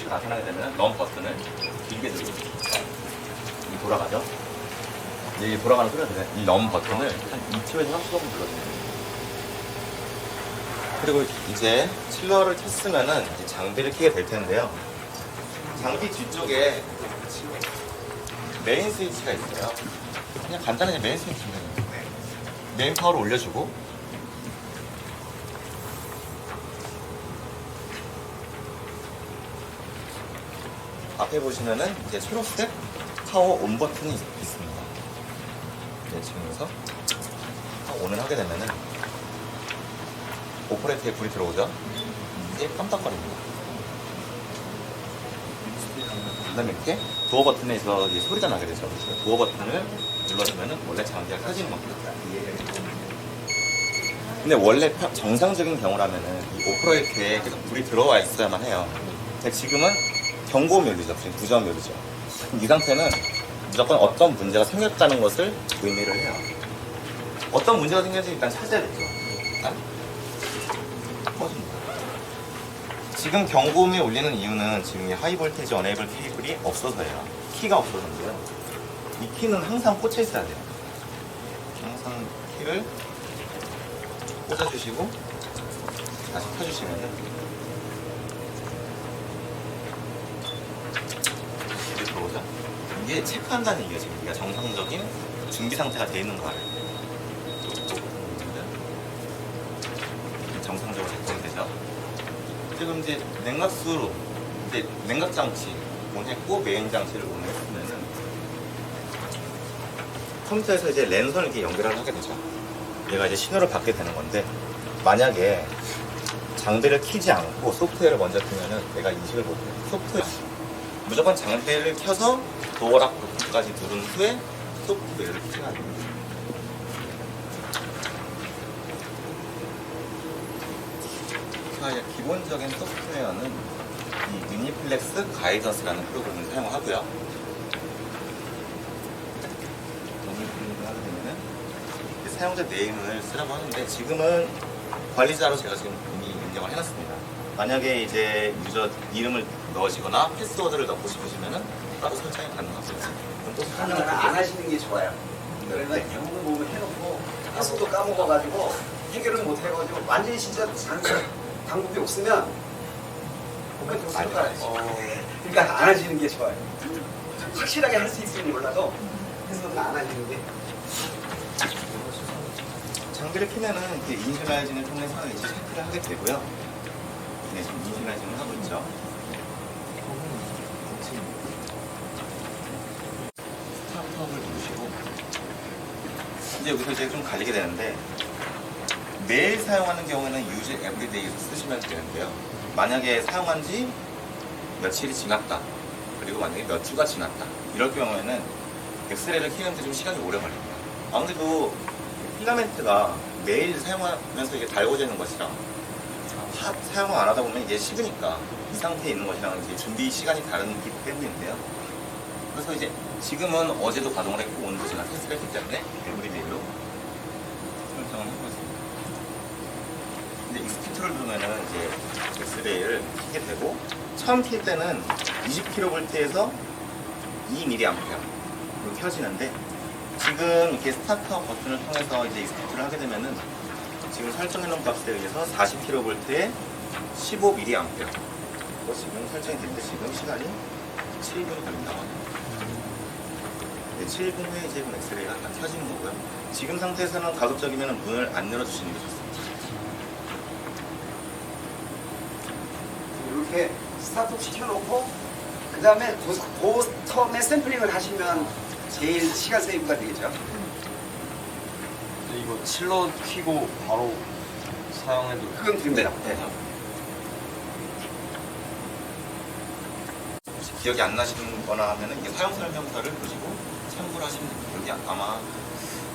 스위치가 나타나게 되면 넌 버튼을 길게 누르고 돌아가죠. 이 돌아가는 소리가 들려요. 이 넘 버튼을 한 2초에서 3초 정도 눌러주면 돼요. 그리고 이제 칠러를 켰으면은 이제 장비를 켜게 될 텐데요. 장비 뒤쪽에 메인 스위치가 있어요. 그냥 간단하게 메인 스위치입니다. 메인 파워를 올려주고 앞에 보시면은 이제 초록색 파워 온 버튼이 있습니다. 네, 지금 여기서 온을 하게 되면은 오퍼레이터에 불이 들어오죠. 이제 깜빡거립니다. 그 다음에 이렇게 도어 버튼에서 이제 소리가 나게 되죠. 도어 버튼을 눌러주면은 원래 장비가 켜지는 겁니다. 근데 원래 정상적인 경우라면은 이 오퍼레이터에 계속 불이 들어와 있어야만 해요. 근데 지금은 경고 묘기죠. 지금 부정 묘기죠. 이 상태는 무조건 어떤 문제가 생겼다는 것을 의미를 해요. 어떤 문제가 생겼는지 일단 찾아야겠죠. 일단 꺼집니다. 지금 경고음이 울리는 이유는 지금 이 하이볼테이지 어네이블 케이블이 없어서예요. 키가 없어서인데요. 이 키는 항상 꽂혀 있어야 돼요. 항상 키를 꽂아주시고 다시 켜주시면은 들어오죠? 이게 체크한다는 얘기예요. 지금 우리가 정상적인 준비 상태가 돼 있는 거 알아요. 정상적으로 작동이 되죠. 지금 이제 냉각수로 이제 냉각 장치 온했고 메인 장치를 온했으면은 컴퓨터에서 이제 랜선을 이렇게 연결을 하게 되죠. 얘가 이제 신호를 받게 되는 건데 만약에 장비를 켜지 않고 소프트웨어를 먼저 켜면은 내가 인식을 못해요. 소프트웨어 무조건 장비를 켜서 도어락 버튼까지 누른 후에 소프트웨어를 켜야 됩니다. 자, 기본적인 소프트웨어는 이 유니플렉스 가이던스라는 프로그램을 사용하고요. 동일을 하게 되면은 사용자 네임을 쓰라고 하는데 지금은 관리자로 제가 지금 이미 인정을 해놨습니다. 만약에 이제 유저 이름을 넣으시거나 패스워드를 넣고 싶으시면은 따로 설정이 가능하고요. 그럼 또 하나는 안 하시는 게 좋아요. 그러니까 네. 경우는 보면 해놓고 패스워드 까먹어가지고 해결을 못 해가지고 완전히 진짜 방법이 없으면 그건 좀 쓸 거예요. 그러니까 안 하시는 게 좋아요. 확실하게 할 수 있으면 몰라도 패스워드 안 하시는 게. 장비를 켜면은 이렇게 이니셜라이징을 통해서 이제 체크를 하게 되고요. 네, 지금 이니셜라이징을 하고 있죠. 스타트업을 누르시고 이제 여기서 이제 좀 갈리게 되는데 매일 사용하는 경우에는 유즈 에브리데이에서 쓰시면 되는데요. 만약에 사용한 지 며칠이 지났다. 그리고 만약에 몇 주가 지났다. 이럴 경우에는 엑스레이를 키우는데 좀 시간이 오래 걸립니다. 아무래도 필라멘트가 매일 사용하면서 이게 달궈지는 것이랑 사용을 안 하다 보면 이게 식으니까 이 상태에 있는 것이랑 이제 준비 시간이 다르기 때문인데요. 그래서 이제 지금은 어제도 가동을 했고 오늘도 제가 테스트를 했기 때문에 에브리데이로 설정을 하고 있습니다. 이제 익스피트를 누르면은 이제 엑스레이를 켜게 되고 처음 킬 때는 20kV에서 2mA로 켜지는데 지금 이렇게 스타트업 버튼을 통해서 이제 익스피트를 하게 되면은 지금 설정해놓은 값에 의해서 40kV에 15mA 지금 설정이 됐는데 지금 시간이 7분이 걸린다고 합니다. 네, 7분 후에 이제 엑스레이가 다 켜지는 거고요. 지금 상태에서는 가급적이면 문을 안 열어주시는 게 좋습니다. 이렇게 스타트업 시켜놓고 그 다음에 그 텀에 샘플링을 하시면 제일 시간 세이브가 되겠죠. 근데 이거 칠러 켜고 바로 사용해도 그건 됩니다. 네. 혹시 기억이 안 나시는 거나 하면은 이게 사용 설명서를 보시고 참고를 하시면 됩니다. 여기 아마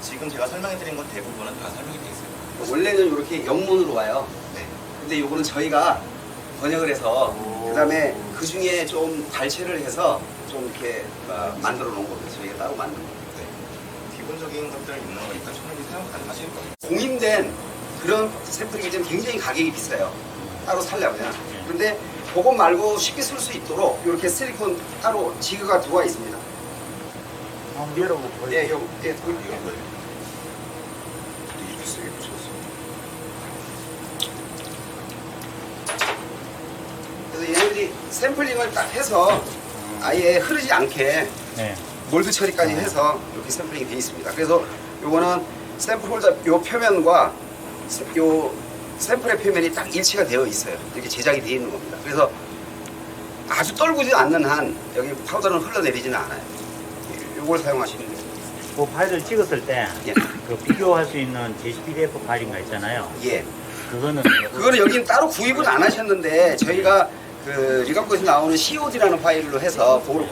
지금 제가 설명해드린 것 대부분은 다 설명이 되어 있습니다. 원래는 이렇게 영문으로 와요. 네. 근데 요거는 저희가 번역을 해서 그 다음에 그 중에 좀 발췌를 해서 좀 이렇게 만들어 놓은 거예요. 저희가 따로 만든 거예요. 네. 기본적인 것들 있는 거니까 충분히 사용 가능하실 거예요. 공인된 그런 샘플이기 때문에 굉장히 가격이 비싸요. 따로 살려면. 그런데 그것 말고 쉽게 쓸 수 있도록 이렇게 실리콘 따로 지그가 들어와 있습니다. 한번 열어보고 예, 예, 이런 거예요. 이렇게 쓰게 붙였어. 그래서 얘네들이 샘플링을 딱 해서 아예 흐르지 않게 네. 몰드 처리까지 해서 이렇게 샘플링이 되어 있습니다. 그래서 요거는 샘플 홀더 요 표면과 요 샘플의 표면이 딱 일치가 되어 있어요. 이렇게 제작이 되어 있는 겁니다. 그래서 아주 떨구지 않는 한 여기 파우더는 흘러내리지는 않아요. 요걸 사용하시면 됩니다. 그 파일을 찍었을 때 예. 그 비교할 수 있는 JPDF 파일인가 있잖아요. 예. 그거는 그거는 여기는 따로 구입은 안 하셨는데 저희가 그 리감코에서 나오는 COD라는 파일로 해서 그걸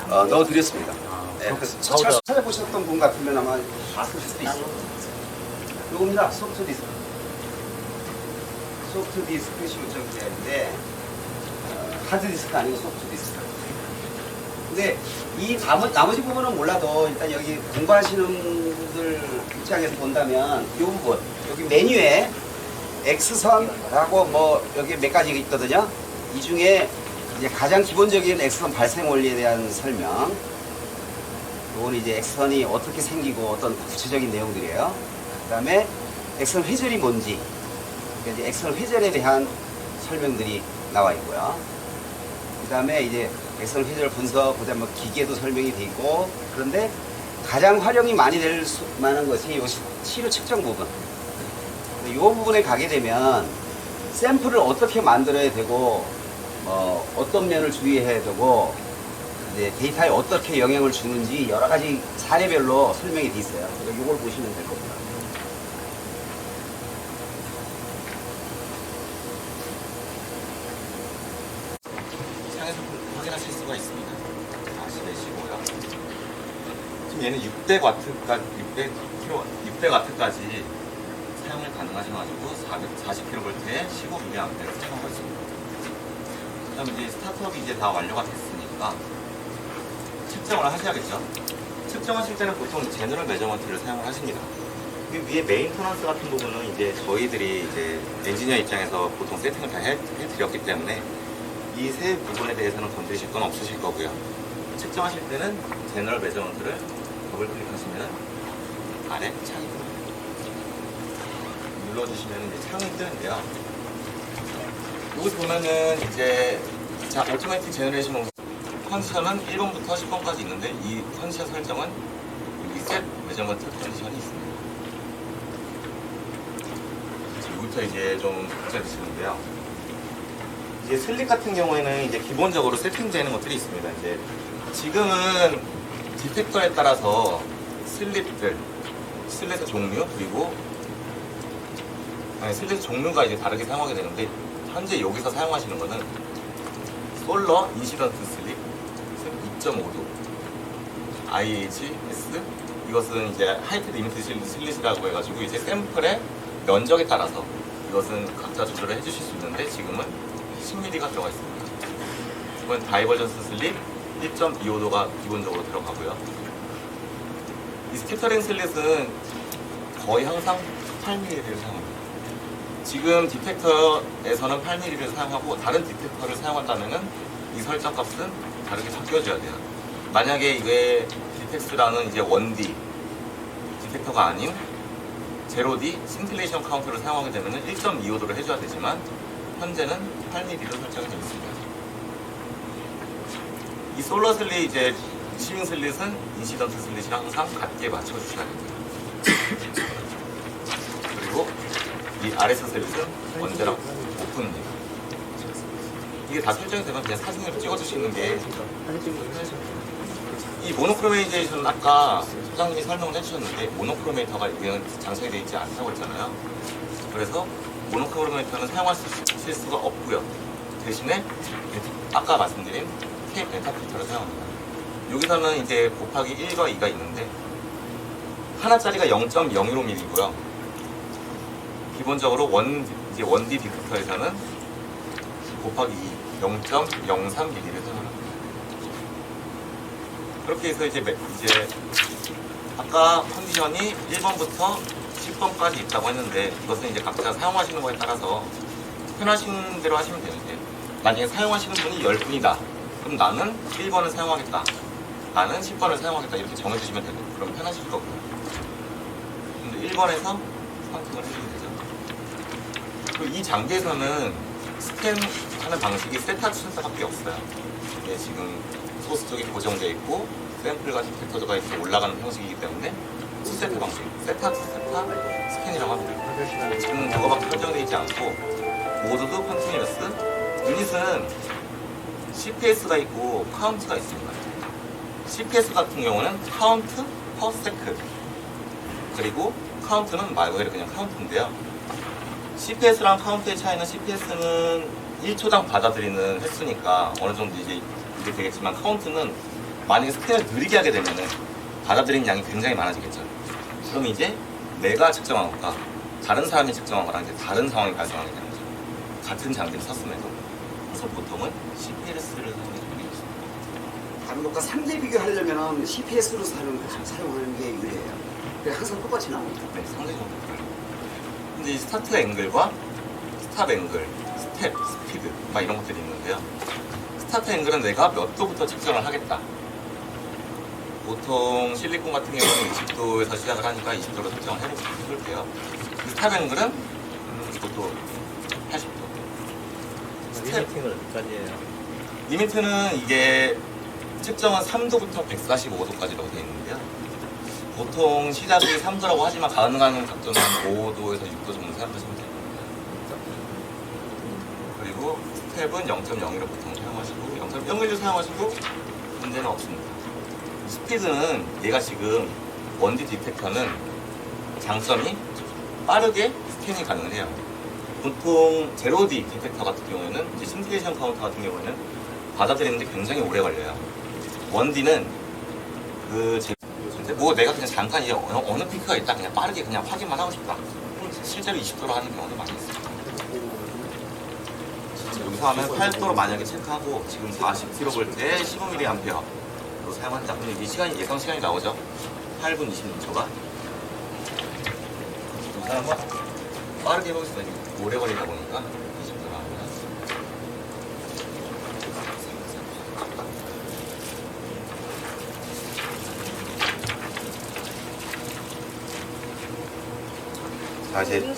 넣어드렸습니다. 네, 그래서 찾아보셨던 분 같으면 아마 봤을 수도 있어요. 요겁니다. 소프트 디스크. 소프트 디스크 시우정제인데 하드 디스크 아니고 소프트 디스크. 근데 이 나머지 부분은 몰라도 일단 여기 공부하시는 분들 입장에서 본다면 이 부분 여기 메뉴에 X선하고 뭐 여기 몇 가지 있거든요. 이 중에 이제 가장 기본적인 X선 발생 원리에 대한 설명. 이건 이제 X선이 어떻게 생기고 어떤 구체적인 내용들이에요. 그다음에 X선 회절이 뭔지, 그러니까 이제 X선 회절에 대한 설명들이 나와 있고요. 그다음에 이제 X선 회절 분석, 그다음에 뭐 기계도 설명이 돼 있고, 그런데 가장 활용이 많이 될 만한 것이 이 치료 측정 부분. 이 부분에 가게 되면 샘플을 어떻게 만들어야 되고, 어떤 면을 주의해야 되고, 이제 데이터에 어떻게 영향을 주는지 여러 가지 사례별로 설명이 돼 있어요. 그래서 이걸 보시면 될 겁니다. 상에서 확인하실 수가 있습니다. 다시 내시고요. 지금 얘는 600W까지 사용이 가능하셔가지고 440kV에 15mA를 사용하고 있습니다. 그다음 이제 스타트업이 이제 다 완료가 됐으니까 측정을 하셔야겠죠. 측정하실 때는 보통 제너럴 메저먼트를 사용을 하십니다. 위에 메인터넌스 같은 부분은 이제 저희들이 이제 엔지니어 입장에서 보통 세팅을 다 해드렸기 때문에 이 세 부분에 대해서는 건드리실 건 없으실 거고요. 측정하실 때는 제너럴 메저먼트를 더블 클릭하시면 아래 창이 뜹니다. 눌러주시면 이제 창이 뜨는데요. 여기 보면은 이제 자 오토매틱 제너레이션 컨디션은 1번부터 10번까지 있는데 이 컨디션 설정은 여기 셋 메저먼트 컨디션이 있습니다. 지금부터 이제 좀 붙여주시는데요. 이제 슬립 같은 경우에는 이제 기본적으로 세팅되는 것들이 있습니다. 이제 지금은 디텍터에 따라서 슬립의 종류 그리고 슬립 종류가 이제 다르게 사용하게 되는데 현재 여기서 사용하시는 거는 솔러 인시던트 슬립 2.5도 IHS 이것은 이제 하이트 리미트 슬릿이라고 해가지고 이제 샘플의 면적에 따라서 이것은 각자 조절을 해주실 수 있는데 지금은 10mm가 들어가 있습니다. 이건 다이버전스 슬립 1.25도가 기본적으로 들어가고요. 이 스캐터링 슬릿은 거의 항상 8mm를 사용합니다. 지금 디텍터에서는 8mm를 사용하고 다른 디텍터를 사용한다면 이 설정 값은 다르게 바뀌어줘야 돼요. 만약에 이게 디텍스라는 이제 1D 디텍터가 아닌 0D 신틸레이션 카운터를 사용하게 되면 1.25도를 해줘야 되지만 현재는 8mm로 설정이 되어 있습니다. 이 솔러 슬릿 이제 시밍 슬릿은 인시던트 슬릿이랑 항상 같게 맞춰주셔야 됩니다. 그리고 이 RS 슬릿은 언제나 오픈입니다. 이게 다 설정이 되면 그냥 사진으로 찍어주시는 게 이 모노크로메이제이션은 아까 소장님이 설명을 해주셨는데 모노크로메이터가 그냥 장착이 되어 있지 않다고 했잖아요. 그래서 모노크로메이터는 사용하실 수가 없고요. 대신에 아까 말씀드린 K 베타 필터를 사용합니다. 여기서는 이제 곱하기 1과 2가 있는데 하나짜리가 0.015mm이고요. 기본적으로 1D 디텍터에서는 곱하기 2, 0.03mm를 사용합니다. 그렇게 해서 이제 아까 컨디션이 1번부터 10번까지 있다고 했는데 이것은 이제 각자 사용하시는 거에 따라서 편하신 대로 하시면 되는데 만약에 사용하시는 분이 10분이다. 그럼 나는 1번을 사용하겠다. 나는 10번을 사용하겠다. 이렇게 정해주시면 되고 그럼 편하실 거고요. 근데 1번에서 선택을 해주시면 되죠. 그리고 이 장비에서는 스캔하는 방식이 세타 순서밖에 없어요. 이게 지금 소스 쪽이 고정되어 있고 샘플과 디텍터가 이렇게 올라가는 형식이기 때문에 2세트 방식, 세타 스캔이라고 합니다. 지금 그거밖에 설정되어 있지 않고 모드도 컨티뉴어스, 유닛은 CPS가 있고 카운트가 있습니다. CPS 같은 경우는 카운트 퍼 세크, 그리고 카운트는 말 그대로 그냥 카운트인데요. CPS랑 카운트의 차이는 CPS는 1초당 받아들이는 횟수니까 어느 정도 이제 이게 되겠지만 카운트는 만약에 스캔을 느리게 하게 되면은 받아들이는 양이 굉장히 많아지겠죠. 그럼 이제 내가 측정한 것과 다른 사람이 측정한 거랑 이제 다른 상황이 발생하게 되는 거죠. 같은 장비를 썼음에도. 그래서 보통은 CPS를 다른 것과 상대 비교하려면 CPS로 사용하는 게 유리해요. 그래 항상 똑같이 나옵니다. 네, 상대적으로. 근데 이 스타트 앵글과 스탑 앵글, 스텝, 스피드 막 이런 것들이 있는데요. 스타트 앵글은 내가 몇 도부터 측정을 하겠다. 보통 실리콘 같은 경우는 20도에서 시작을 하니까 20도로 설정을 해볼게요. 스탑 앵글은 이것도 80도. 리미팅을 어디까지 해요? 리미트는 이게 측정은 3도부터 145도까지라고 되어 있는데요. 보통 시작이 3도라고 하지만 가능한 각도는 5도에서 6도 정도 생각하시면 됩니다. 그리고 스텝은 0.01을 보통 사용하시고 0.01을 사용하시고 문제는 없습니다. 스피드는 얘가 지금 1D 디텍터는 장점이 빠르게 스캔이 가능해요. 보통 0D 디텍터 같은 경우에는 이제 심플레이션 카운터 같은 경우에는 받아들이는데 굉장히 오래 걸려요. 1D는 뭐 내가 그냥 잠깐 이제 어느 피크가 있다 그냥 빠르게 그냥 확인만 하고 싶다. 실제로 20도로 하는 경우도 많이 있어요. 여기서 하면 8도로 만약에 체크하고 지금 40km 볼 때 15mA로 사용한다. 그럼 이 시간이 예상 시간이 나오죠. 8분 26초가. 여기서 한번 빠르게 해보겠습니다. 오래 걸리다 보니까 20도 나옵니다. 자, 이제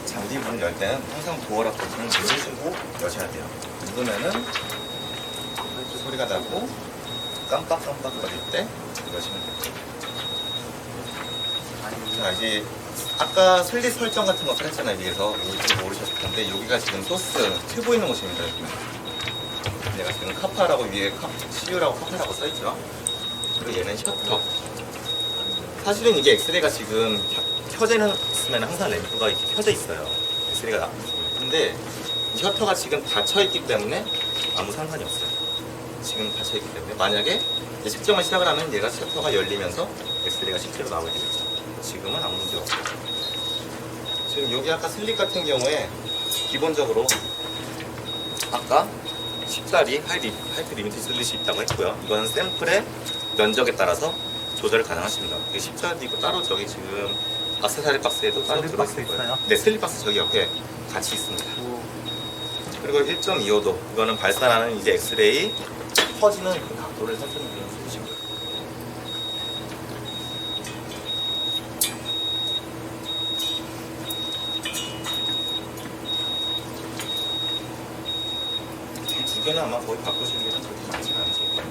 장비 문을 열 때는 항상 도어락 버튼을 누르시고 여셔야 돼요. 누르면은 소리가 나고 깜빡깜빡 거릴 때 여시면 돼요. 자, 이제 아까 슬릿 설정 같은 거 했잖아요. 위에서 여기 모르셨을 텐데 여기가 지금 소스 튜브 있는 곳입니다. 여기. 내가 지금 카파라고 위에 CU라고 카파라고 써있죠. 그리고 얘는 셔터. 사실은 이게 엑스레이가 지금 켜져 있으면 항상 램프가 이렇게 켜져 있어요. 엑스레이가 나쁘죠. 근데 이 셔터가 지금 닫혀있기 때문에 아무 상관이 없어요. 지금 닫혀있기 때문에 만약에 이제 측정을 시작을 하면 얘가 셔터가 열리면서 엑스레이가 실제로 나오게 되겠죠. 지금은 아무 문제가 없어요. 지금 여기 아까 슬립 같은 경우에 기본적으로 아까 10짜리 하이트 리미트 슬릿이 있다고 했고요. 이건 샘플의 면적에 따라서 조절이 가능하십니다. 10짜리도 있고 따로 저기 지금 액세서리 박스에도 따로 들어있어요. 네, 슬립 박스 저기 옆에 같이 있습니다. 그리고 1.25도 이거는 발산하는 이제 엑스레이 퍼지는 그 각도를 설정해주는 수치입니다. 이 두 개는 아마 거의 바꾸실 일은 그렇게 많지 않으실 거예요.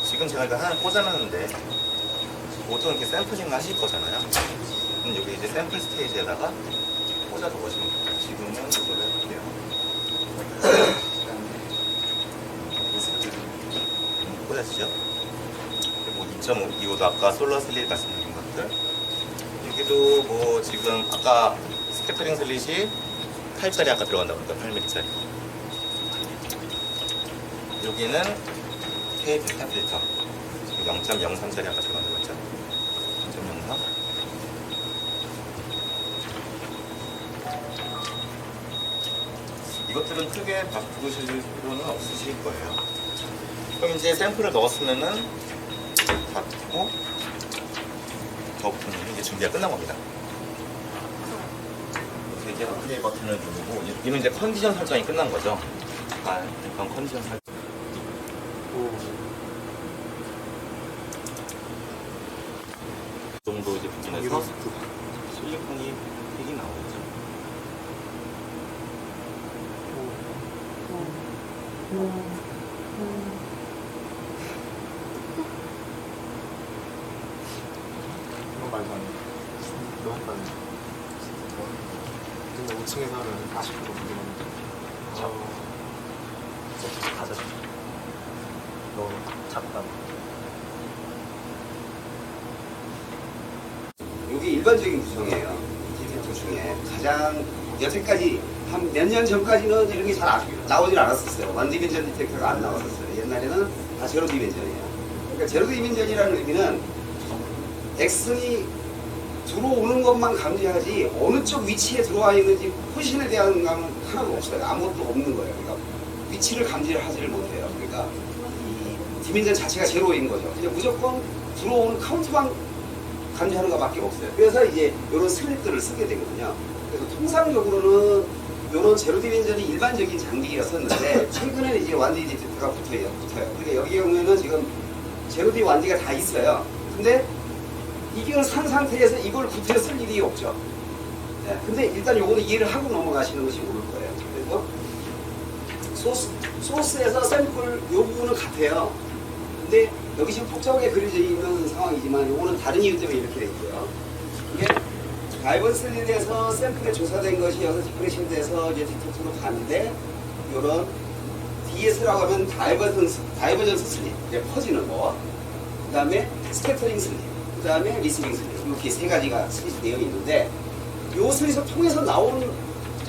지금 제가 이거 하나 꽂아놨는데 보통 이렇게 샘플링을 하실 거잖아요. 그럼 여기 이제 샘플 스테이지에다가 꽂아서 보시면 돼요. 지금은 이거를 할게요. 꽂아지죠? 그리고 2.25도 아까 솔러 슬릿 말씀드린 것들. 여기도 뭐 지금 아까 스캐터링 슬릿이 8짜리 아까 들어간다고 그러니까 8mm짜리. 여기는 K 베타 필터. 지금 0.03짜리 아까 들어간다고 했죠? 0.03. 이것들은 크게 바꾸실 필요는 없으실 거예요. 그럼 이제 샘플을 넣었으면은 닫고 덮으면 이제 준비가 끝난 겁니다. 그래서 이제 플레이 버튼을 누르고 이는 이제 컨디션 설정이 끝난 거죠. 아, 그럼 컨디션 설정. 이 정도 이제 부분에서 실리콘이 팩이 나오겠죠. 그런 말도 안 돼. 너무 빨리. 근데 5층에서 하면 40km 무게만 가자. 너무 작다. 이게 일반적인 구성이에요. 디텍터 중에 가장 여태까지 한 몇 년 전까지는 이런 게 잘 나오진 않았었어요. 원 디멘전 디텍터가 안 나왔었어요. 옛날에는 다 제로 디멘전이에요. 그러니까 제로 디멘전이라는 의미는 액션이 들어오는 것만 감지하지 어느 쪽 위치에 들어와 있는지 포지션에 대한 감은 하나도 없어요. 아무것도 없는 거예요. 그러니까 위치를 감지를 하지를 못해요. 그러니까 이 디멘전 자체가 제로인 거죠. 그냥 무조건 들어오는 카운트만 감지하는 것밖에 없어요. 그래서 이제 이런 슬립들을 쓰게 되거든요. 그래서 통상적으로는 이런 제로 디멘전이 일반적인 장비였었는데 최근에는 이제 완디 디텍터가 붙어요. 그러니까 여기 경우에는 지금 제로 디 완디가 다 있어요. 근데 이걸 산 상태에서 이걸 구태여 쓸 일이 없죠. 네, 근데 일단 요거는 이해를 하고 넘어가시는 것이 옳을 거예요. 그래서 소스에서 샘플 요 부분은 같아요. 근데 여기 지금 복잡하게 그려져 있는 상황이지만 요거는 다른 이유 때문에 이렇게 돼 있고요. 이게 가이번 슬릿에서 샘플에 조사된 것이 여기서 디프레션 돼서 이제 디텍터로 가는데 요런 DS라고 하면 다이버전스 슬릿, 이제 퍼지는 거, 그 다음에 스캐터링 슬릿, 그 다음에 리시빙 슬릿, 이렇게 세 가지가 슬릿이 되어 있는데 요 슬릿을 통해서 나온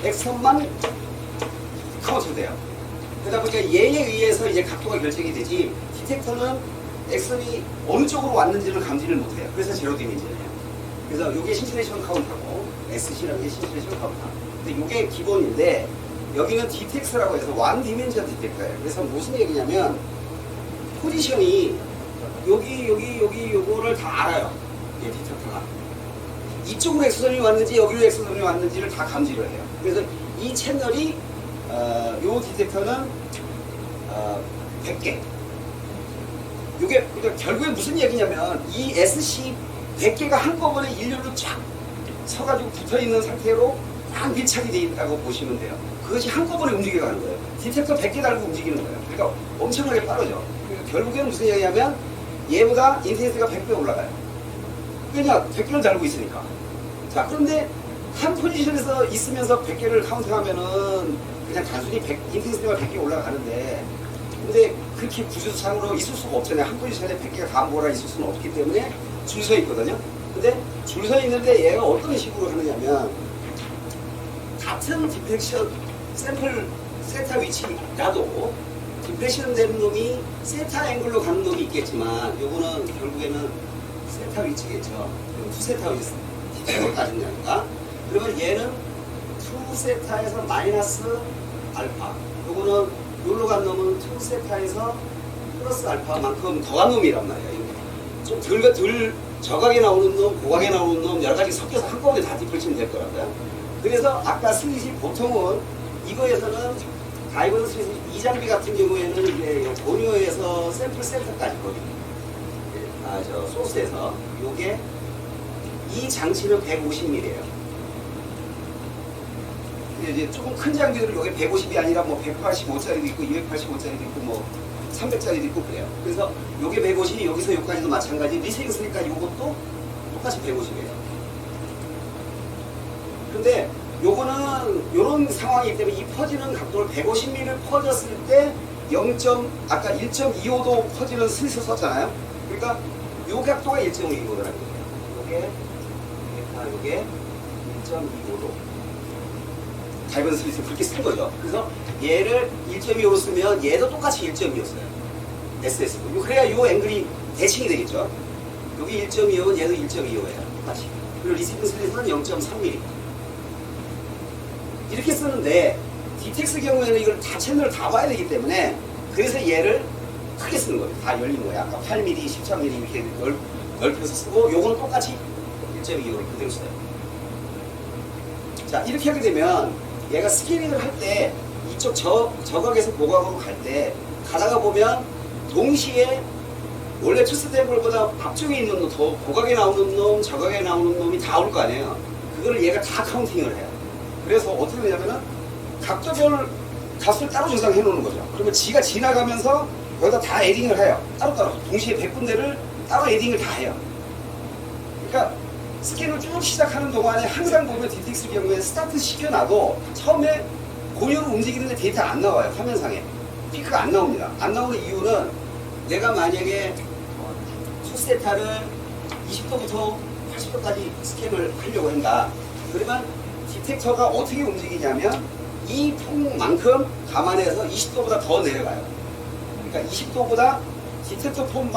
액션만 카운트돼요. 그러다 보니까 얘에 의해서 이제 각도가 결정이 되지 디텍터는 액션이 어느 쪽으로 왔는지를 감지를 못해요. 그래서 제로 디멘전이에요. 그래서 요게 신시레이션 카운터고 SC라는 게 신시레이션 카운터. 근데 요게 기본인데 여기는 디텍스라고 해서 완 디멘전 디텍터예요. 그래서 무슨 얘기냐면 포지션이 여기 요거를 다 알아요. 이 디텍터가 이쪽으로 엑소선이 왔는지 여기로 엑소선이 왔는지를 다 감지를 해요. 그래서 이 채널이 요 디텍터는 100개. 요게 그러니까 결국에 무슨 얘기냐면 이 SC 100개가 한꺼번에 일렬로 쫙 서가지고 붙어있는 상태로 딱 밀착이 되어 있다고 보시면 돼요. 그것이 한꺼번에 움직여가는 거예요. 디텍터 100개 달고 움직이는 거예요. 그러니까 엄청나게 빠르죠. 그러니까 결국에는 무슨 얘기냐면 얘보다 인텐시티가 100배 올라가요. 그냥 100개를 달고 있으니까. 자, 그런데 한 포지션에서 있으면서 100개를 카운트하면은 그냥 단순히 인텐시티가 100개 올라가는데 근데 그렇게 구조상으로 있을 수가 없잖아요. 한 포지션에 100개가 다 모아라 있을 수는 없기 때문에 줄 서 있거든요. 근데 줄 서 있는데 얘가 어떤 식으로 하느냐면 같은 디펙션 샘플 세타 위치라도 디프레션 되는 놈이 세타 앵글로 가는 놈이 있겠지만 요거는 결국에는 세타 위치겠죠. 투세타 위치 디텍터로 따진다니까. 그러면 얘는 투세타에서 마이너스 알파, 요거는 요로 간 놈은 투세타에서 플러스 알파만큼 더한 놈이란 말이에요. 좀 덜 저각에 나오는 놈, 고각에 나오는 놈 여러 가지 섞여서 한꺼번에 다 디프레션이 될 거라고요. 그래서 아까 슬릿이 보통은 이거에서는 다이버전 슬릿 이 장비 같은 경우에는 이제 고니어에서 샘플 센터까지 거든요. 저 소스에서 요게 이 장치는 150mm예요. 근데 이제 조금 큰 장비들은 요게 150이 아니라 뭐 185짜리도 있고 285짜리도 있고 뭐 300짜리도 있고 그래요. 그래서 요게 150이 여기서 여기까지도 마찬가지 리세이브 슬릿까지 요것도 똑같이 150이에요. 근데 요거는 요런 상황이기 때문에 이 퍼지는 각도를 150mm를 퍼졌을 때 0. 아까 1.25도 퍼지는 슬릿을 썼잖아요. 그러니까 요 각도가 1.25도라는 거예요. 요게 1.25도. 다이버전 슬릿을 그렇게 쓴 거죠. 그래서 얘를 1.25로 쓰면 얘도 똑같이 1.25였어요. SS도. 그래야 요 앵글이 대칭이 되겠죠. 여기 1.25면 얘도 1.25예요. 똑같이. 그리고 리시빙 슬릿은 0.3mm. 이렇게 쓰는데 디텍스 경우에는 이걸 다 채널을 다 봐야 되기 때문에 그래서 얘를 크게 쓰는 거예요. 다 열린 거예요. 아까 8mm, 13mm 이렇게 넓혀서 쓰고 요거는 똑같이 1.25를 그대로 써요. 자, 이렇게 하게 되면 얘가 스캐닝을 할 때 이쪽 저각에서 고각으로 갈 때 가다가 보면 동시에 원래 투스 테이블보다 앞쪽에 있는 놈, 더 고각에 나오는 놈, 저각에 나오는 놈이 다 올 거 아니에요. 그거를 얘가 다 카운팅을 해요. 그래서 어떻게 되냐면은 각도별 값을 따로 저장해 놓는 거죠. 그러면 지가 지나가면서 여기다 다 에딩을 해요. 따로따로. 동시에 100군데를 따로 에딩을 다 해요. 그러니까 스캔을 쭉 시작하는 동안에 항상 보면 DTX 경우에 스타트 시켜놔도 처음에 고유로 움직이는데 데이터 안 나와요. 화면상에. 피크가 안 나옵니다. 안 나오는 이유는 내가 만약에 투세타를 20도부터 80도까지 스캔을 하려고 한다. 그러면 디텍터가 어떻게 움직이냐면 이 폼만큼 감안해서 20도보다 더 내려가요. 그러니까 20도보다 디텍터 폼만